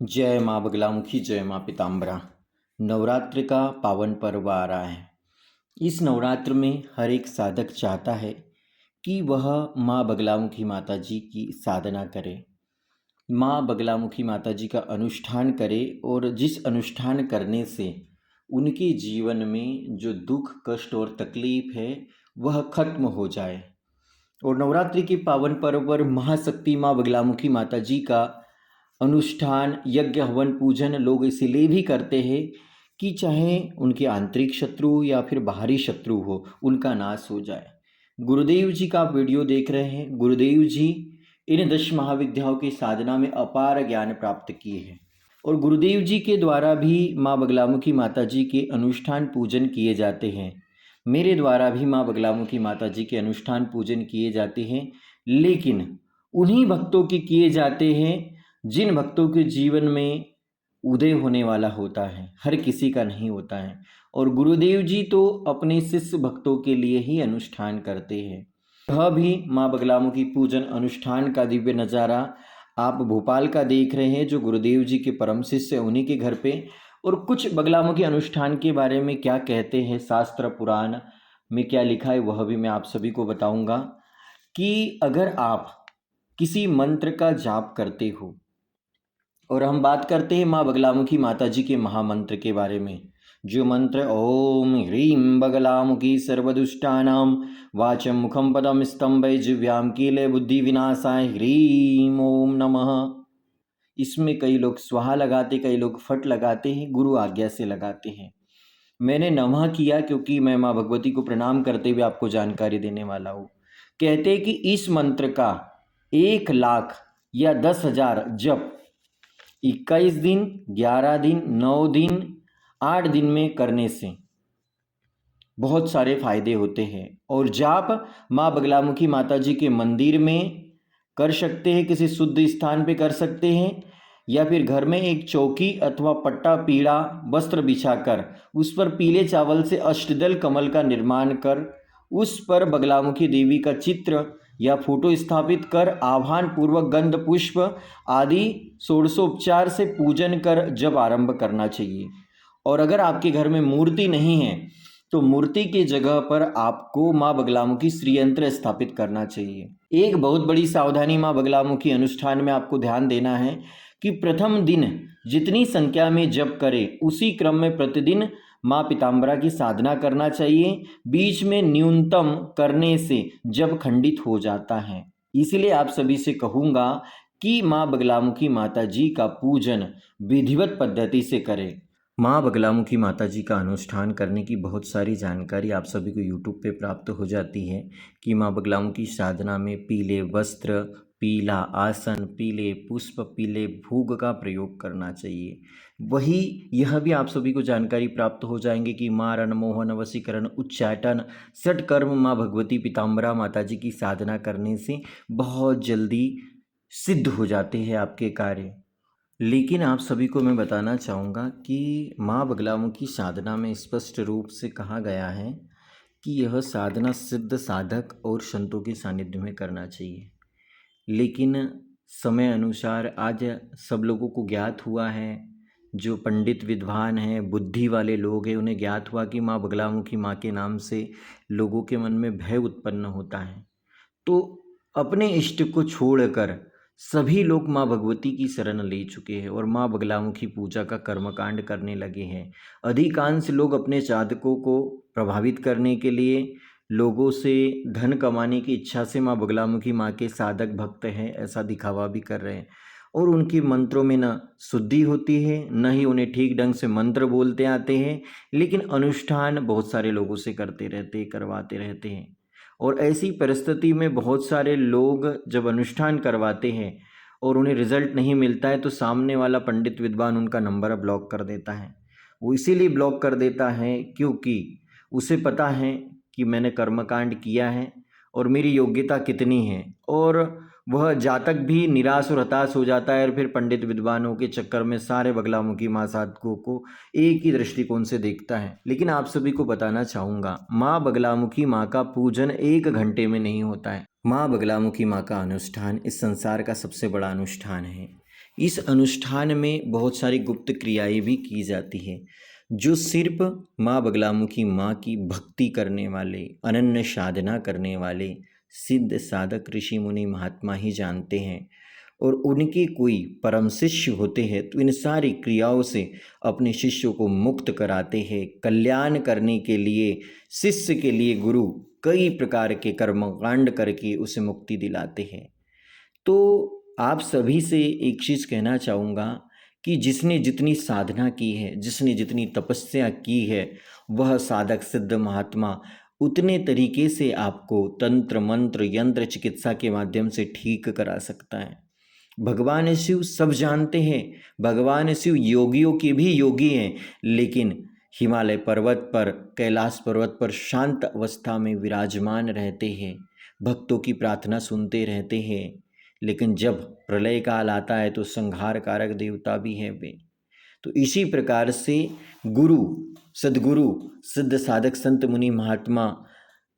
जय माँ बगलामुखी, जय माँ पीताम्बरा। नवरात्र का पावन पर्व आ रहा है। इस नवरात्र में हर एक साधक चाहता है कि वह माँ बगलामुखी माता जी की साधना करे, माँ बगलामुखी माता जी का अनुष्ठान करे और जिस अनुष्ठान करने से उनके जीवन में जो दुख, कष्ट और तकलीफ है वह खत्म हो जाए। और नवरात्रि के पावन पर्व पर महाशक्ति माँ बगलामुखी माता जी का अनुष्ठान, यज्ञ, हवन, पूजन लोग इसीलिए भी करते हैं कि चाहे उनके आंतरिक शत्रु या फिर बाहरी शत्रु हो, उनका नाश हो जाए। गुरुदेव जी का आप वीडियो देख रहे हैं। गुरुदेव जी इन 10 महाविद्याओं की साधना में अपार ज्ञान प्राप्त किए हैं और गुरुदेव जी के द्वारा भी माँ बगलामुखी माता जी के अनुष्ठान पूजन किए जाते हैं। मेरे द्वारा भी माँ बगलामुखी माता जी के अनुष्ठान पूजन किए जाते हैं, लेकिन उन्हीं भक्तों के किए जाते हैं जिन भक्तों के जीवन में उदय होने वाला होता है, हर किसी का नहीं होता है। और गुरुदेव जी तो अपने शिष्य भक्तों के लिए ही अनुष्ठान करते हैं। यह भी माँ बगलामुखी पूजन अनुष्ठान का दिव्य नज़ारा आप भोपाल का देख रहे हैं, जो गुरुदेव जी के परम शिष्य उन्हीं के घर पे। और कुछ बगलामुखी अनुष्ठान के बारे में क्या कहते हैं, शास्त्र पुराण में क्या लिखा है, वह भी मैं आप सभी को बताऊंगा। कि अगर आप किसी मंत्र का जाप करते हो, और हम बात करते हैं माँ बगलामुखी माता जी के महामंत्र के बारे में, जो मंत्र ओम ह्रीं बगलामुखी सर्वदुष्टानाम वाचम मुखम पदम स्तंभे जिव्याम कीले बुद्धि विनाशाय ह्रीं ओम नमः। इसमें कई लोग स्वाहा लगाते, कई लोग फट लगाते हैं, गुरु आज्ञा से लगाते हैं। मैंने नमः किया क्योंकि मैं माँ भगवती को प्रणाम करते हुए आपको जानकारी देने वाला हूँ। कहते हैं कि इस मंत्र का 1,00,000 या 10,000 जप 21 दिन, 11 दिन, 9 दिन, 8 दिन में करने से बहुत सारे फायदे होते हैं। और जाप माँ बगलामुखी माता जी के मंदिर में कर सकते हैं, किसी शुद्ध स्थान पे कर सकते हैं, या फिर घर में एक चौकी अथवा पट्टा पीला वस्त्र बिछाकर उस पर पीले चावल से अष्टदल कमल का निर्माण कर उस पर बगलामुखी देवी का चित्र या फोटो स्थापित कर आह्वान पूर्वक गंध पुष्प आदि षोडशोपचार से पूजन कर जब आरंभ करना चाहिए। और अगर आपके घर में मूर्ति नहीं है तो मूर्ति की जगह पर आपको माँ बगलामुखी श्री यंत्र स्थापित करना चाहिए। एक बहुत बड़ी सावधानी माँ बगलामुखी अनुष्ठान में आपको ध्यान देना है कि प्रथम दिन जितनी संख्या में जप करें उसी क्रम में प्रतिदिन माँ पीताम्बरा की साधना करना चाहिए। बीच में न्यूनतम करने से जप खंडित हो जाता है। इसलिए आप सभी से कहूँगा कि माँ बगलामुखी माता जी का पूजन विधिवत पद्धति से करें। माँ बगलामुखी माता जी का अनुष्ठान करने की बहुत सारी जानकारी आप सभी को यूट्यूब पे प्राप्त हो जाती है कि माँ बगलामुखी साधना में पीले वस्त्र, पीला आसन, पीले पुष्प, पीले भोग का प्रयोग करना चाहिए। वही यह भी आप सभी को जानकारी प्राप्त हो जाएंगे कि माँ रणमोहन वशीकरण उच्चाटन षटकर्म माँ भगवती पीताम्बरा माता जी की साधना करने से बहुत जल्दी सिद्ध हो जाते हैं आपके कार्य। लेकिन आप सभी को मैं बताना चाहूँगा कि माँ बगलामुखी साधना में स्पष्ट रूप से कहा गया है कि यह साधना सिद्ध साधक और संतों के सानिध्य में करना चाहिए। लेकिन समय अनुसार आज सब लोगों को ज्ञात हुआ है, जो पंडित विद्वान हैं, बुद्धि वाले लोग हैं, उन्हें ज्ञात हुआ कि माँ बगलामुखी माँ के नाम से लोगों के मन में भय उत्पन्न होता है। तो अपने इष्ट को छोड़कर सभी लोग माँ भगवती की शरण ले चुके हैं और माँ बगलामुखी पूजा का कर्मकांड करने लगे हैं। अधिकांश लोग अपने साधकों को प्रभावित करने के लिए, लोगों से धन कमाने की इच्छा से माँ बगलामुखी माँ के साधक भक्त हैं ऐसा दिखावा भी कर रहे हैं। और उनके मंत्रों में न शुद्धि होती है, न ही उन्हें ठीक ढंग से मंत्र बोलते आते हैं, लेकिन अनुष्ठान बहुत सारे लोगों से करते रहते, करवाते रहते हैं। और ऐसी परिस्थिति में बहुत सारे लोग जब अनुष्ठान करवाते हैं और उन्हें रिजल्ट नहीं मिलता है तो सामने वाला पंडित विद्वान उनका नंबर ब्लॉक कर देता है। वो इसीलिए ब्लॉक कर देता है क्योंकि उसे पता है कि मैंने कर्मकांड किया है और मेरी योग्यता कितनी है, और वह जातक भी निराश और हताश हो जाता है और फिर पंडित विद्वानों के चक्कर में सारे बगलामुखी माँ साधकों को एक ही दृष्टिकोण से देखता है। लेकिन आप सभी को बताना चाहूँगा, माँ बगलामुखी माँ का पूजन 1 घंटे में नहीं होता है। माँ बगलामुखी माँ का अनुष्ठान इस संसार का सबसे बड़ा अनुष्ठान है, इस अनुष्ठान में बहुत सारी गुप्त क्रियाएं भी की जाती है जो सिर्फ माँ बगलामुखी माँ की भक्ति करने वाले, अनन्य साधना करने वाले सिद्ध साधक ऋषि मुनि महात्मा ही जानते हैं। और उनके कोई परम शिष्य होते हैं तो इन सारी क्रियाओं से अपने शिष्यों को मुक्त कराते हैं। कल्याण करने के लिए शिष्य के लिए गुरु कई प्रकार के कर्मकांड करके उसे मुक्ति दिलाते हैं। तो आप सभी से एक चीज़ कहना चाहूँगा कि जिसने जितनी साधना की है, जिसने जितनी तपस्या की है, वह साधक सिद्ध महात्मा उतने तरीके से आपको तंत्र मंत्र यंत्र चिकित्सा के माध्यम से ठीक करा सकता है। भगवान शिव सब जानते हैं, भगवान शिव योगियों के भी योगी हैं, लेकिन हिमालय पर्वत पर, कैलाश पर्वत पर शांत अवस्था में विराजमान रहते हैं, भक्तों की प्रार्थना सुनते रहते हैं। लेकिन जब प्रलय काल आता है तो संहार कारक देवता भी हैं वे। तो इसी प्रकार से गुरु, सद्गुरु, सिद्ध साधक संत मुनि महात्मा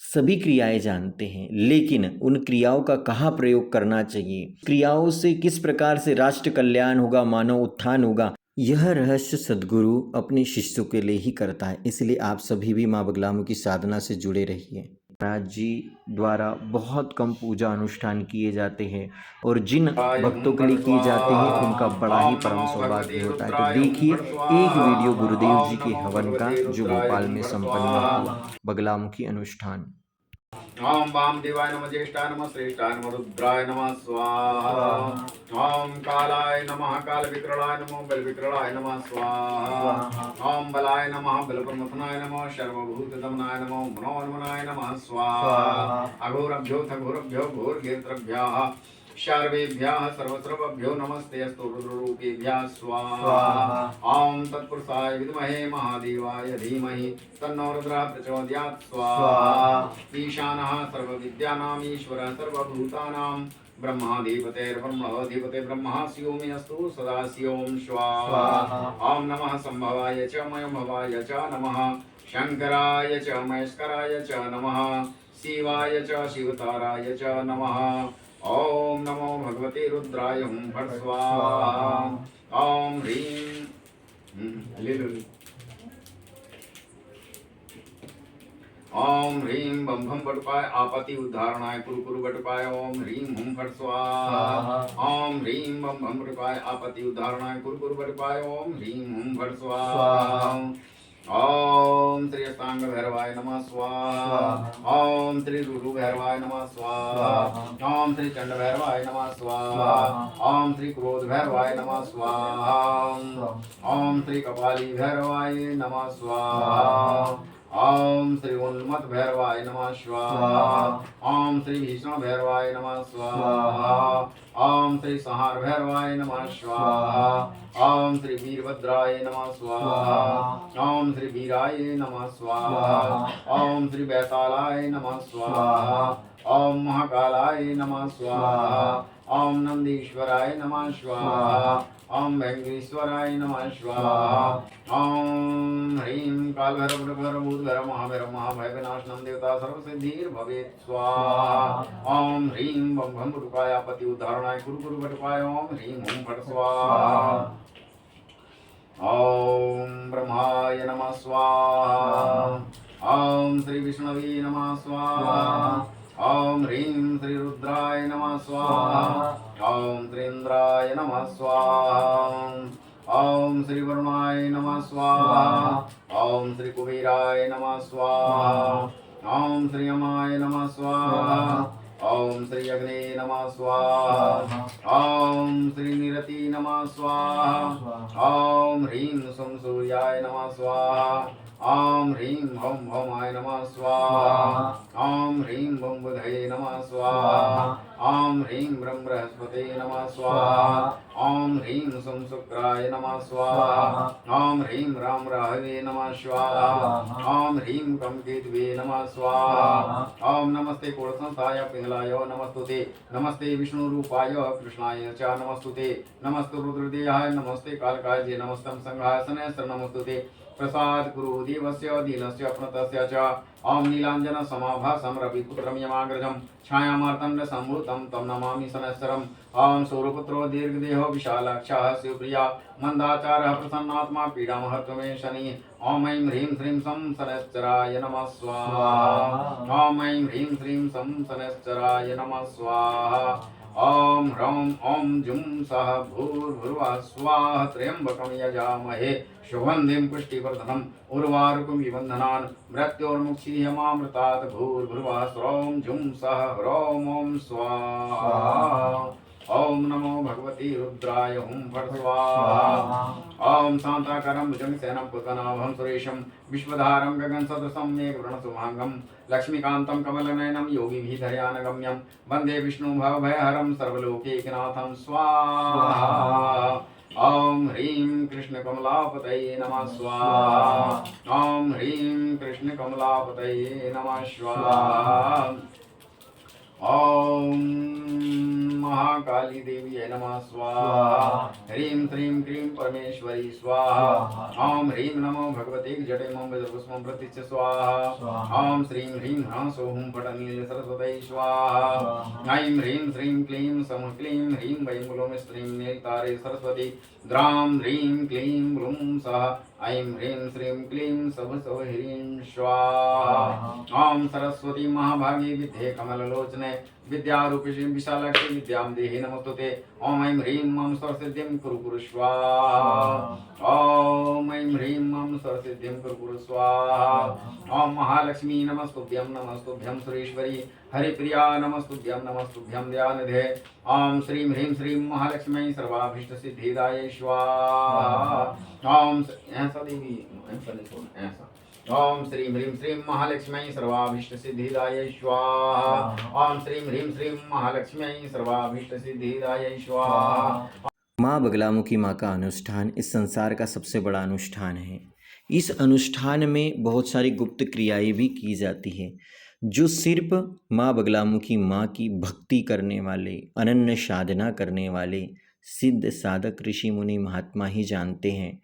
सभी क्रियाएं जानते हैं, लेकिन उन क्रियाओं का कहाँ प्रयोग करना चाहिए, क्रियाओं से किस प्रकार से राष्ट्र कल्याण होगा, मानव उत्थान होगा, यह रहस्य सद्गुरु अपने शिष्यों के लिए ही करता है। इसलिए आप सभी भी माँ बगलामुखी साधना से जुड़े रहिए। महाराज जी द्वारा बहुत कम पूजा अनुष्ठान किए जाते हैं और जिन भक्तों के लिए किए जाते हैं उनका बड़ा ही परम सौभाग्य होता है। तो देखिए एक वीडियो गुरुदेव जी के हवन का जो भोपाल में संपन्न हुआ, बगलामुखी अनुष्ठान। ओम वामदेवाय नमः, ज्येष्ठाय नमः, श्रेष्ठाय नमः, रुद्राय नमः, स्वाहा। ओम कालाय नमः, काल विकराय नमः, बल विकराय नमः, स्वाहा। ओम बलाय नमः, बल प्रमथनाय नमः, सर्वभूत दमनाय नमः, मनोन्मनाय नमः, स्वाहा। अघोरभ्यो थघोरभ्यो घोरगेत्रभ्यः सर्वेभ्यः सर्वस्रवभ्यो नमस्ते अस्तु रुद्ररूपेभ्यः स्वाहा। ओम तत्पुरुषाय विद्महे महादेवाय धीमहि तन्नो रुद्रः प्रचोदयात् स्वाहा। ईशानः सर्वविद्यानाम् ईश्वरः सर्वभूतानां ब्रह्माधिपतेर्ब्रह्माधिपते ब्रह्मा स्योमि अस्तु सदा स्योम स्वाहा। ओम नमः संभवाय च मयंभवाय च नमः शंकराय च महेश्वराय च नमः शिवाय च शिवताराय च नमः। ओम नमो भगवते रुद्राय हुं फट् स्वाहा। ओम ह्रीं ओम ह्रीं बम भम बटुपाय आपत्ति उद्धारणाय कुरु कुरु बटुपाय ओम ह्रीं हुं फट् स्वाहा। ओम ह्रीं बम भम बटुपाय आपत्ति उद्धारणाय कुरु कुरु बटुपाय ओम ह्रीं हुं फट् स्वाहा। ओम श्री अष्टांग भैरवाय नमः स्वाहा। ओम श्री रुरु भैरवाय नमः स्वाहा। ओम श्री चंड भैरवाय नमः स्वाहा। ओम श्री क्रोध भैरवाय नमः स्वाहा। ओम श्री कपाली भैरवाय नमः स्वाहा। ओम श्री उन्मत्त भैरवाय नमः स्वाहा। ओम श्री भीषण भैरवाय नमः स्वाहा। ओम श्री संहार भैरवाय नमः स्वाहा। ओम श्री वीरभद्राय नमः स्वाहा। ओम श्री वीराय नमः स्वाहा। ओम श्री बैतालाय नमः स्वाहा। ओम महाकालाय नमः स्वाहा। ओम नंदीश्वराय नमः स्वाहा। ओम वेंकटेश्वराय नमः स्वाहा। ओम ह्रीं कालभैरव भूतभैरव महाभैरव महाभय विनाशनम देवता सर्वसिद्धिर्भवेत् स्वाहा। ओम ह्रीं बम भम बटुकाय आपत्ति उद्धारणाय कुरु कुरु बटुकाय ओम ह्रीं हुं फट् स्वाहा। ओम ब्रह्माय नमः स्वाहा। ओम श्री विष्णवे नमः स्वाहा। ओम ह्रीं श्री रुद्राय नमः स्वाहा। ओम श्री इंद्राय नमः स्वाहा। ओम श्री वरुणाय नमः स्वाहा। ओम श्री कुबेराय नमः स्वाहा। ओम श्री यमाय नमः स्वाहा। ओम श्री अग्ने नमः स्वाहा। ओम श्री निरति नमः स्वाहा। ओम ह्रीं सुम सूर्याय नमः स्वाहा। ओम ह्रीं भौम भौमाय नमः स्वाहा। ओम ह्रीं भौम बुधये नमः स्वाहा। ओम ह्रीं ब्रह्म बृहस्पते नमः स्वाहा। ओम ह्रीं सुम शुक्राय नमः स्वाहा। ओम ह्रीं राम राहवे नमः स्वाहा। ओम ह्रीं कम केतवे नमः स्वाहा। ओम नमस्ते कोणसंस्थाय पिंगलाय नमस्तुते। नमस्ते विष्णु रूपाय कृष्णाय च नमस्तुते। नमस्तु रुद्रदेहाय नमस्ते कालकाय नमस्तं संघासने नमस्तुते। प्रसाद कुरु देवस्य दीनस्य प्रणतस्य च ओम नीलांजन समाभासं रविपुत्रं यमाग्रजं छायामार्तंड संभूतं तं नमामि सनस्सरम् ओम सूर्यपुत्रो दीर्घदेहो विशालाक्षः शिवप्रिया मंदाचारः प्रसन्नात्मा पीडामहत्वमे शनि ओम ऐं ह्रीं श्रीं सं सनश्चराय नमः स्वाहा ओम ऐं ह्रीं श्रीं सं सनश्चराय नमः स्वाहा ओम ह्रौं ओम जुं सः भूर्भुवः स्वाहा त्र्यंबकं यजामहे सुगन्धिं पुष्टिवर्धनम् उर्वारुकमिव बन्धनान् मृत्योर्मुक्षीयमामृतात् भूर्भुवः स्रौं जुं सः ह्रौं ओम स्वाहा ओम नमो भगवती रुद्राय हुं फट् स्वाहा ओम शांताकारं भुजगशयनं पद्मनाभं सुरेशं विश्वधारं गगनसदृशं मेघवर्णशुभांगं लक्ष्मीकान्तं कमलनयनं योगिभिः धैर्यानगम्यं वन्दे विष्णुं भवभयहरं सर्वलोकैकनाथं स्वाहा ओम ह्रीं कृष्णकमलापतये नमः स्वाहा ओम ह्रीं कृष्णकमलापतये नमः स्वाहा ओम महाकाली देवी नमः स्वाहा ह्रीं श्रीं क्रीं परमेश्वरी स्वाहा ओम ह्रीं नमो भगवते जडेमं वज्रपुष्पं प्रतिच्छ स्वाहा ओम श्रीं ह्रीं ह्रां सौः फट् नील सरस्वती स्वाहा ऐं ह्रीं श्रीं क्लीं सम क्लीं ह्रीं वैं ग्लौं स्त्रीं नीलतारे सरस्वती द्रां ह्रीं क्लीं ग्लूं सः ऐं ह्रीं श्रीं क्लीं सव सव ह्रीं स्वाहा ओम सरस्वती महाभागे विद्ये कमललोचने विद्यारूपिणी विशालाक्षी विद्यां देहि नमोस्तुते ओम ऐं ह्रीं मम सर्वसिद्धिं कुरु कुरु स्वाहा ओम ऐं ह्रीं मम सर्वसिद्धिं कुरु कुरु स्वाहा ओम महालक्ष्मी नमस्तुभ्यं सुरेश्वरी हरिप्रिया नमस्तुभ्यं दयानिधे ओम श्रीं ह्रीं श्रीं महालक्ष्मी सर्वाभीष्ट सिद्धिदाये स्वाहा ओम ऐसा देवी ऐसा नहीं छोड़ ऐसा ओम श्रीं ह्रीं श्रीं महालक्ष्मी सर्वाभीष्ट सिद्धिदाये स्वाहा ओम श्रीं ह्रीं श्रीं महालक्ष्मी सर्वाभीष्ट सिद्धिदाये स्वाहा। माँ बगलामुखी माँ का अनुष्ठान इस संसार का सबसे बड़ा अनुष्ठान है। इस अनुष्ठान में बहुत सारी गुप्त क्रियाएं भी की जाती है जो सिर्फ माँ बगलामुखी माँ की भक्ति करने वाले, अनन्य साधना करने वाले सिद्ध साधक ऋषि मुनि महात्मा ही जानते हैं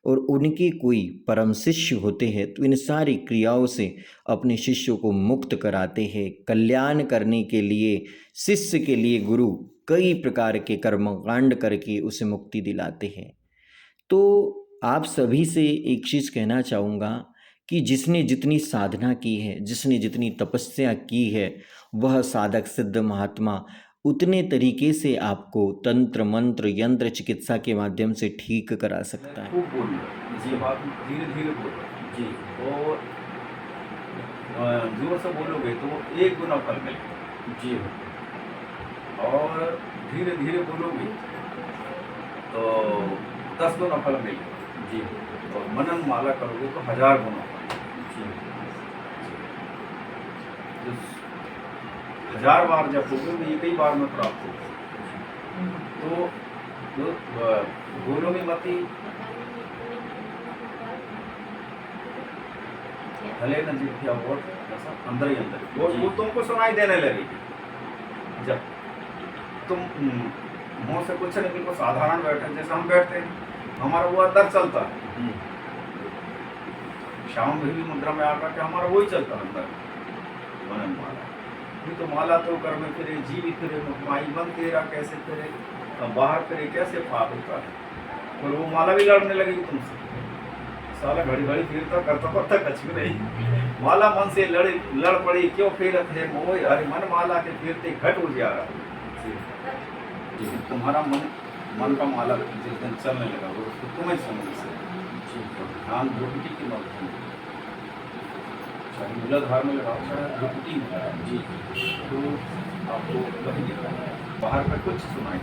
और उनके कोई परम शिष्य होते हैं तो इन सारी क्रियाओं से अपने शिष्यों को मुक्त कराते हैं। कल्याण करने के लिए शिष्य के लिए गुरु कई प्रकार के कर्मकांड करके उसे मुक्ति दिलाते हैं। तो आप सभी से एक चीज़ कहना चाहूँगा कि जिसने जितनी साधना की है, जिसने जितनी तपस्या की है, वह साधक सिद्ध महात्मा उतने तरीके से आपको तंत्र मंत्र यंत्र चिकित्सा के माध्यम से ठीक करा सकता है। खूब बोलिए, जी बात धीरे धीरे बोलो जी, और जोर से बोलोगे तो 1 गुना फल मिलेगा जी, और धीरे धीरे बोलोगे तो 10 गुना फल मिलेगा जी, और मनन माला करोगे तो 1000 गुना जी। 1000 बार जब बोलोगे एक ही बार में प्राप्त होगा। तो बोलोगे मती भले न जितना और अंदर ही अंदर वो तुमको सुनाई देने लगेगी। जब तुम मुंह से कुछ नहीं, बिल्कुल साधारण बैठे जैसे हम बैठते हैं, हमारा वो अंदर चलता है। शाम भी मुद्रा में आकर के हमारा वही चलता है अंदर मनन माला। तो माला तो कर में फिरे, जी भी फिरे, माई बन तेरा कैसे फिरे, बाहर फिरे कैसे पाप होता है। और वो माला भी लड़ने लगी तुमसे, साला घड़ी घड़ी फिरता करता पड़ता कुछ नहीं। माला मन से लड़ पड़ी, क्यों फिरत है मोह, अरे मन माला के फिरते घट हो जा रहा। तुम्हारा मन का माला जिस दिन चलने लगा वो तुम्हें समझ से ध्यान भ्रुकुटी की मत मूलाधार में लगाओ, भ्रुकुटी में जी, तो आपको कहीं बाहर का कुछ सुनाई